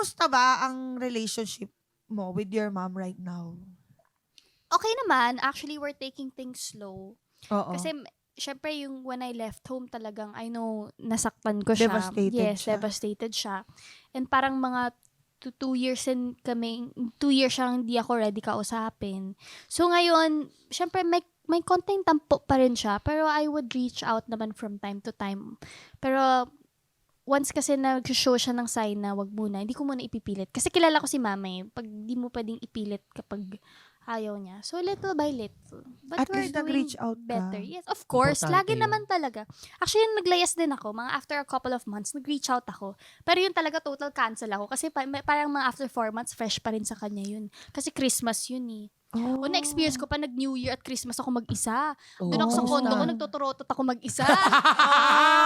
kamusta ba ang relationship mo with your mom right now? Okay naman. Actually, we're taking things slow. Oo. Kasi, syempre, yung when I left home talagang, I know, nasaktan ko siya. Devastated Yes, siya. devastated siya. And parang mga 2 years kami, 2 years siyang hindi ako ready kausapin. So, ngayon, syempre, may konting tampo pa rin siya. Pero I would reach out naman from time to time. Pero, once kasi nag-show siya ng sign na wag muna, hindi ko muna ipipilit. Kasi kilala ko si mama eh. Pag di mo pwedeng ipilit kapag ayaw niya. So, little by little. But At we're least doing nag-reach out ka. better. Yes, of course. Importante Lagi yun. naman talaga. Actually, naglayas din ako. Mga after a couple of months, nag-reach out ako. Pero yun talaga total cancel ako. Kasi parang mga after 4 months, fresh pa rin sa kanya yun. Kasi Christmas yun eh. O na-experience ko pa nag-New Year at Christmas ako mag-isa. Doon ako sa condo ko, nagtuturotot ako mag-isa.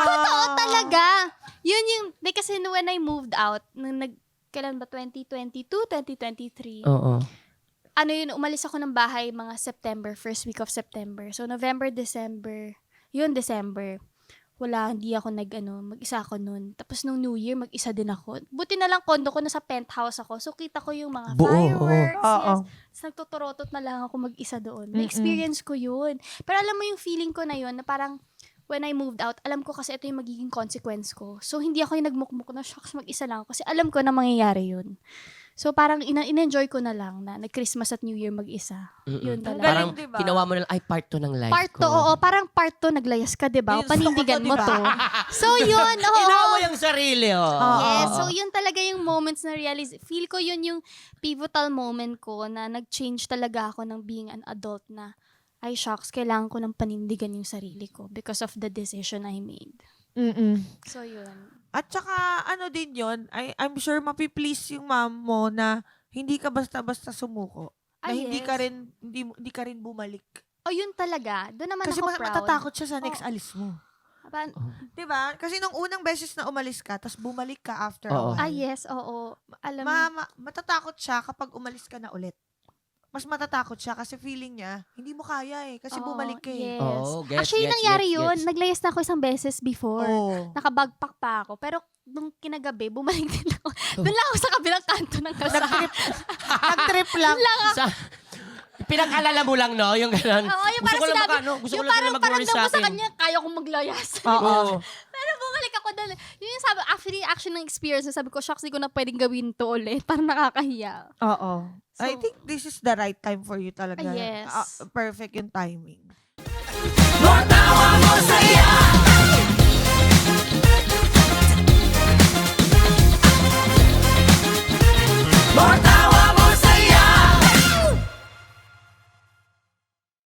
Totoo talaga. Yun yung, kasi when I moved out, kailan ba, 2022, 2023? Oo. Ano yun, umalis ako ng bahay mga September, first week of September. So, November, December. Yun, December. Wala, hindi ako mag-isa ako nun. Tapos nung New Year, mag-isa din ako. Buti na lang kondo ko, nasa penthouse ako. So, kita ko yung mga Buo, fireworks. oo. Yes. Tapos nagtuturotot na lang ako mag-isa doon. Na-experience ko yun. Pero alam mo yung feeling ko na yun, na parang, when I moved out, alam ko kasi ito yung magiging consequence ko. So, hindi ako yung nagmukmuk na, shucks, mag-isa lang ako. Kasi alam ko na mangyayari yun. So, parang in-enjoy ko na lang na nag-Christmas at New Year mag-isa. Yun talaga. Parang Galing, diba? ginawa mo na lang, ay, part 2 ng life Part ko. 2, oo. Parang part 2, naglayas ka, diba? Yung Panindigan gusto ko mo to, to. diba? So, yun. Oo. Ginawa mo yung sarili, Yes. So, yun talaga yung moments na feel ko yun yung pivotal moment ko na nag-change talaga ako ng being an adult na, ay, shucks, kailangan ko ng panindigan yung sarili ko because of the decision I made. So, yun. At saka, ano din yun, I'm sure mapiplease yung mom mo na hindi ka basta-basta sumuko. Na hindi yes. ka rin bumalik. Oh, yun talaga. Doon naman Kasi ako proud. matatakot siya sa next alis mo. Aba- Diba? Kasi nung unang beses na umalis ka, tapos bumalik ka after a Oo. while. yes, oo. Alam mo. Matatakot siya kapag umalis ka na ulit. Mas matatakot siya kasi feeling niya, hindi mo kaya eh. Kasi Oo, bumalik ka eh. yes. Oo, gets, Actually, gets, nangyari gets, yun. gets. Naglayas na ako isang beses before. Oo. Nakabagpak pa ako. Pero nung kinagabi, bumalik din ako. Doon lang ako sa kabilang kanto ng kasama. Nag-trip lang. Pinag-alala mo lang, no? Yung gano'n. Oo, yung Gusto parang ko lang sinabi, gusto ko yung lang sila parang mag-worry paramdam sa ko sa akin. kanya, kaya kong maglayas. Oo. Pero bumalik ako doon. Yun yung sabi, actually ng experience, sabi ko, shucks, di ko na pwedeng gawin to ulit. Parang nakakahiya. Oo. I So, think this is the right time for you talaga. Yes. Perfect yung timing. More tawa mo saya. More